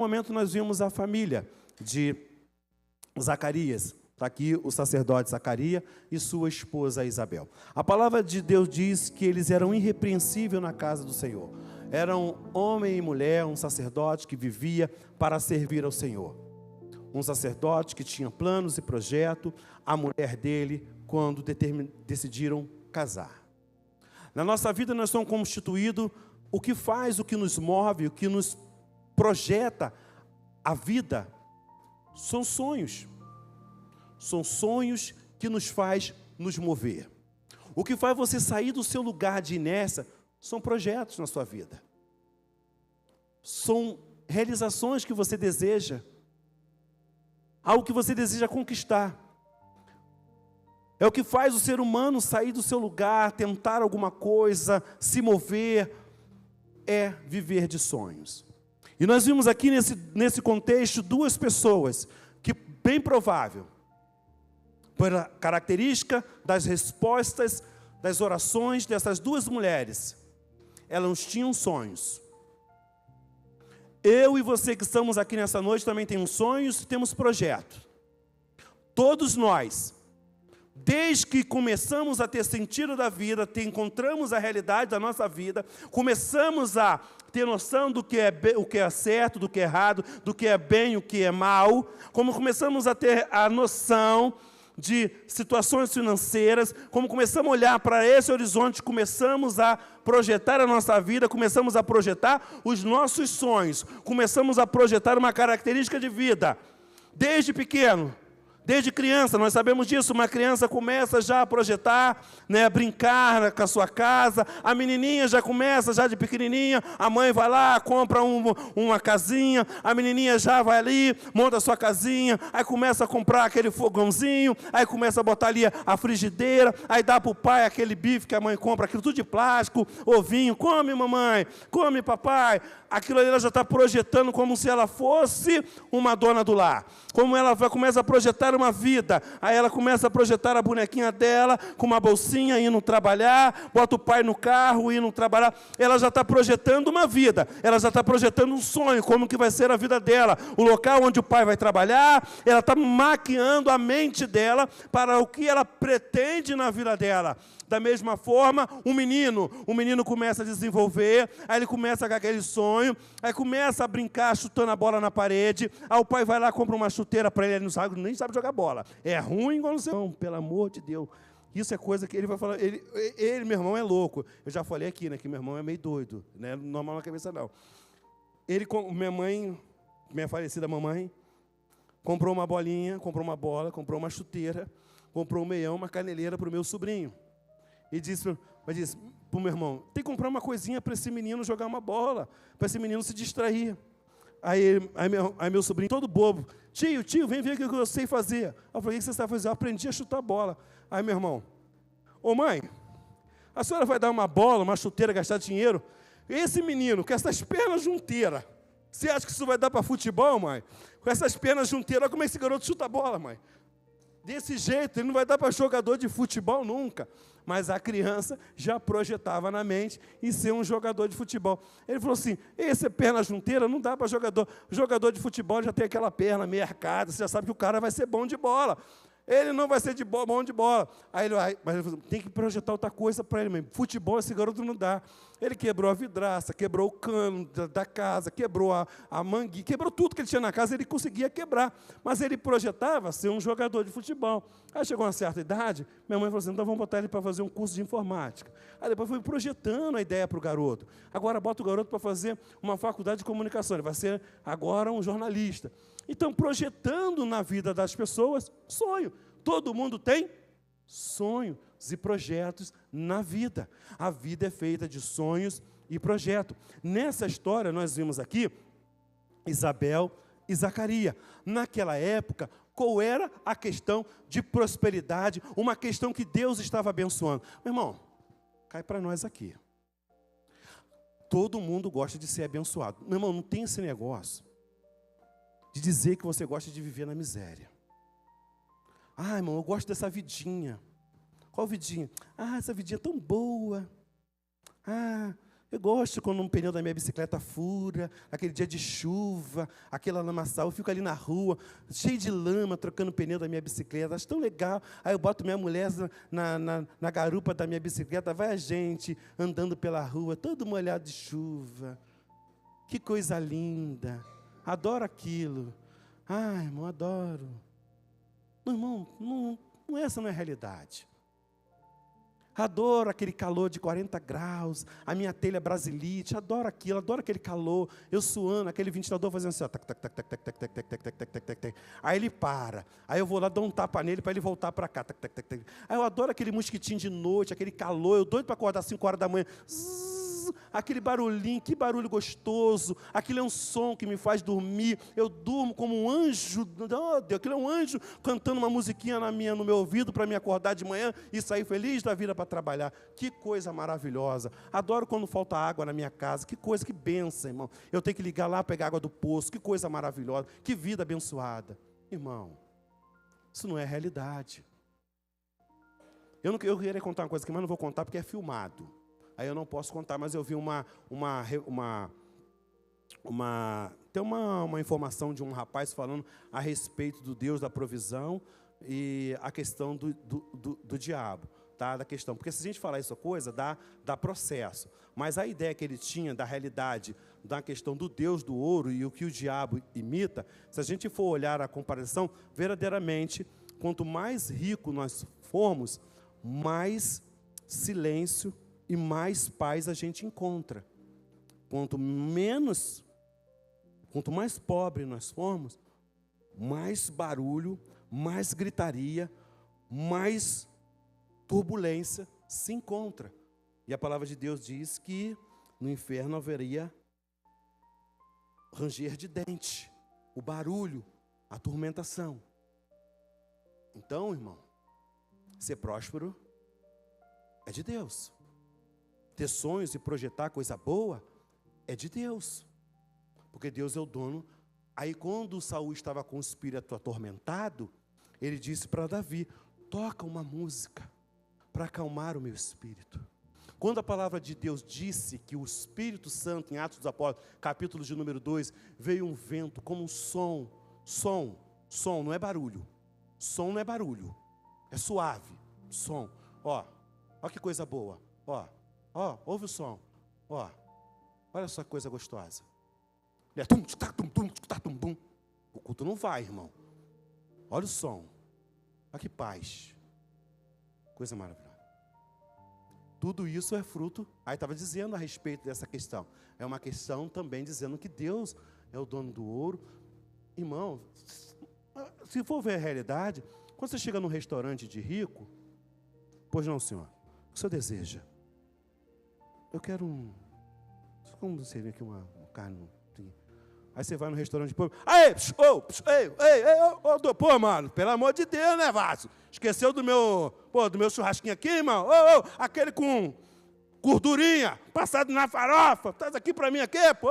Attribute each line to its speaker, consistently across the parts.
Speaker 1: momento nós vimos a família de Zacarias. Está aqui o sacerdote Zacarias e sua esposa Isabel. A palavra de Deus diz que eles eram irrepreensíveis na casa do Senhor. Eram homem e mulher, um sacerdote que vivia para servir ao Senhor. Um sacerdote que tinha planos e projeto, a mulher dele, quando decidiram casar. Na nossa vida nós somos constituídos, o que faz, o que nos move, o que nos projeta a vida, são sonhos. São sonhos que nos faz nos mover. O que faz você sair do seu lugar de inércia são projetos na sua vida. São realizações que você deseja. Algo que você deseja conquistar. É o que faz o ser humano sair do seu lugar, tentar alguma coisa, se mover. É viver de sonhos. E nós vimos aqui nesse contexto duas pessoas que, bem provável, pela característica das respostas, das orações dessas duas mulheres, elas tinham sonhos. Eu e você que estamos aqui nessa noite também temos sonhos e temos projetos. Todos nós, desde que começamos a ter sentido da vida, encontramos a realidade da nossa vida, começamos a ter noção do que é certo, do que é errado, do que é bem, o que é mal, como começamos a ter a noção de situações financeiras, como começamos a olhar para esse horizonte, começamos a projetar a nossa vida, começamos a projetar os nossos sonhos, começamos a projetar uma característica de vida, desde pequeno. Desde criança, nós sabemos disso, uma criança começa já a projetar, né, a brincar com a sua casa, a menininha já começa, já de pequenininha, a mãe vai lá, compra uma casinha, a menininha já vai ali, monta a sua casinha, aí começa a comprar aquele fogãozinho, aí começa a botar ali a frigideira, aí dá para o pai aquele bife que a mãe compra, aquilo tudo de plástico, ovinho, come mamãe, come papai, aquilo ali ela já está projetando como se ela fosse uma dona do lar, como ela começa a projetar uma vida, aí ela começa a projetar a bonequinha dela, com uma bolsinha, indo trabalhar, bota o pai no carro, indo trabalhar, ela já está projetando uma vida, ela já está projetando um sonho, como que vai ser a vida dela, o local onde o pai vai trabalhar, ela está maquiando a mente dela, para o que ela pretende na vida dela. Da mesma forma, o menino começa a desenvolver, aí ele começa com aquele sonho, aí começa a brincar chutando a bola na parede, aí o pai vai lá, compra uma chuteira para ele nem sabe jogar bola. É ruim quando você... Não, pelo amor de Deus. Isso é coisa que ele vai falar, ele, meu irmão, é louco. Eu já falei aqui, né, que meu irmão é meio doido, né, normal na cabeça não. Minha falecida mamãe, comprou uma bolinha, comprou uma bola, comprou uma chuteira, comprou um meião, uma caneleira para o meu sobrinho. E disse para o meu irmão, tem que comprar uma coisinha para esse menino jogar uma bola, para esse menino se distrair. Aí meu sobrinho, todo bobo, tio, vem ver o que eu sei fazer. Eu falei, o que você sabe fazer? Eu aprendi a chutar bola. Aí meu irmão, ô mãe, a senhora vai dar uma bola, uma chuteira, gastar dinheiro? Esse menino, com essas pernas junteiras, você acha que isso vai dar para futebol, mãe? Com essas pernas junteiras, olha como esse garoto chuta bola, mãe. Desse jeito, ele não vai dar para jogador de futebol nunca. Mas a criança já projetava na mente em ser um jogador de futebol. Ele falou assim, esse é perna junteira, não dá para jogador. Jogador de futebol já tem aquela perna meio arcada, você já sabe que o cara vai ser bom de bola. Ele não vai ser bom de bola. Aí ele falou, tem que projetar outra coisa para ele mesmo. Futebol esse garoto não dá. Ele quebrou a vidraça, quebrou o cano da casa, quebrou a manguinha, quebrou tudo que ele tinha na casa, ele conseguia quebrar. Mas ele projetava ser um jogador de futebol. Aí chegou uma certa idade, minha mãe falou assim, então vamos botar ele para fazer um curso de informática. Aí depois foi projetando a ideia para o garoto. Agora bota o garoto para fazer uma faculdade de comunicação, ele vai ser agora um jornalista. Então, projetando na vida das pessoas, sonho. Todo mundo tem sonhos e projetos na vida. A vida é feita de sonhos e projetos. Nessa história, nós vimos aqui Isabel e Zacarias. Naquela época, qual era a questão de prosperidade, uma questão que Deus estava abençoando. Meu irmão, cai para nós aqui. Todo mundo gosta de ser abençoado. Meu irmão, não tem esse negócio de dizer que você gosta de viver na miséria. Ah, irmão, eu gosto dessa vidinha. Qual vidinha? Ah, essa vidinha é tão boa. Ah, Eu gosto quando um pneu da minha bicicleta fura, aquele dia de chuva, aquela lamaçal, eu fico ali na rua, cheio de lama, trocando o pneu da minha bicicleta, acho tão legal. Aí eu boto minha mulher na garupa da minha bicicleta, vai a gente andando pela rua, todo molhado de chuva. Que coisa linda, adoro aquilo. Ai, irmão, adoro. Não, irmão, essa não é a realidade. Adoro aquele calor de 40 graus, a minha telha brasilite, adoro aquilo, adoro aquele calor, eu suando, aquele ventilador fazendo assim, ó, tac, tac, tac, tac, tac, tac, tac, tac, tac, tac, tac, tac, tac. Aí ele para, aí eu vou lá, dou um tapa nele para ele voltar para cá, tac, tac, tac, tac. Aí eu adoro aquele mosquitinho de noite, aquele calor, eu doido para acordar às 5 horas da manhã, aquele barulhinho, que barulho gostoso, aquilo é um som que me faz dormir, eu durmo como um anjo, oh Deus, aquilo é um anjo cantando uma musiquinha no meu ouvido para me acordar de manhã e sair feliz da vida para trabalhar. Que coisa maravilhosa. Adoro quando falta água na minha casa, que coisa, que bênção, irmão. Eu tenho que ligar lá, pegar água do poço, que coisa maravilhosa, que vida abençoada. Irmão, isso não é realidade. Eu queria contar uma coisa aqui, mas não vou contar porque é filmado. Aí eu não posso contar, mas eu vi tem uma informação de um rapaz falando a respeito do Deus da provisão e a questão do diabo, tá? Da questão, porque se a gente falar essa coisa, dá processo. Mas a ideia que ele tinha da realidade, da questão do Deus do ouro e o que o diabo imita, se a gente for olhar a comparação, verdadeiramente, quanto mais rico nós formos, mais silêncio e mais paz a gente encontra. Quanto mais pobre nós formos, mais barulho, mais gritaria, mais turbulência se encontra. E a palavra de Deus diz que no inferno haveria ranger de dente, o barulho, a tormentação. Então, irmão, ser próspero é de Deus. Ter sonhos e projetar coisa boa é de Deus, porque Deus é o dono. Aí quando Saul estava com o espírito atormentado, ele disse para Davi, toca uma música para acalmar o meu espírito. Quando a palavra de Deus disse que o Espírito Santo, em Atos dos Apóstolos, capítulo de número 2, veio um vento como um som, não é barulho, som não é barulho, é suave, som, ó que coisa boa, ó, ouve o som, olha só que coisa gostosa. O culto não vai, irmão. Olha o som, olha que paz, coisa maravilhosa. Tudo isso é fruto, aí estava dizendo a respeito dessa questão. É uma questão também dizendo que Deus é o dono do ouro. Irmão, se for ver a realidade, quando você chega num restaurante de rico, pois não, senhor, o que o senhor deseja? Eu quero como seria aqui uma carne? Aí você vai no restaurante de pobre. Pô, mano, pelo amor de Deus, né, Vaso? Esqueceu do meu churrasquinho aqui, irmão? Aquele com gordurinha, passado na farofa. Traz aqui pra mim aqui, pô.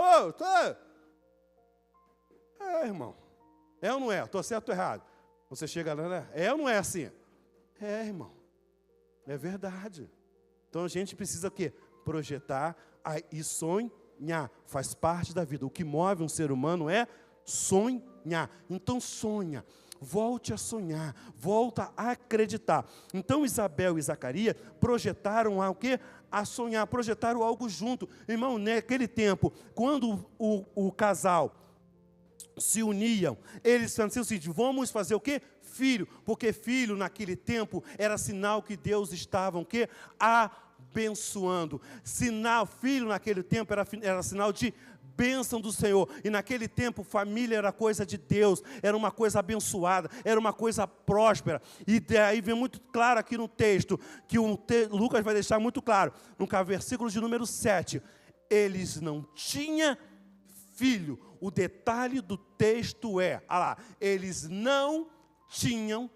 Speaker 1: Irmão. É ou não é? Estou certo ou errado? Você chega lá, né? É ou não é assim? É, irmão. É verdade. Então a gente precisa o quê? Projetar e sonhar. Faz parte da vida. O que move um ser humano é sonhar. Então sonha. Volte a sonhar. Volta a acreditar. Então Isabel e Zacarias projetaram o quê? A sonhar. Projetaram algo junto. Irmão, naquele tempo, quando o casal se uniam, eles pensavam assim, vamos fazer o quê? Filho. Porque filho naquele tempo era sinal que Deus estava o quê? Abençoando. Filho naquele tempo era sinal de bênção do Senhor. E naquele tempo, família era coisa de Deus, era uma coisa abençoada, era uma coisa próspera. E daí vem muito claro aqui no texto, que Lucas vai deixar muito claro, no versículo de número 7, eles não tinham filho. O detalhe do texto é, eles não tinham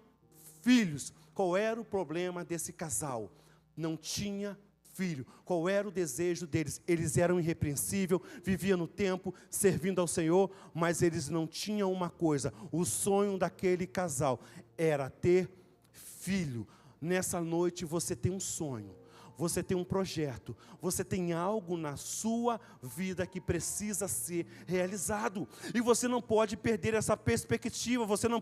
Speaker 1: filhos. Qual era o problema desse casal? Não tinha filho. Qual era o desejo deles? Eles eram irrepreensíveis, viviam no tempo, servindo ao Senhor, mas eles não tinham uma coisa. O sonho daquele casal era ter filho. Nessa noite você tem um sonho. você tem um projeto, você tem algo na sua vida que precisa ser realizado. E você não pode perder essa perspectiva, você não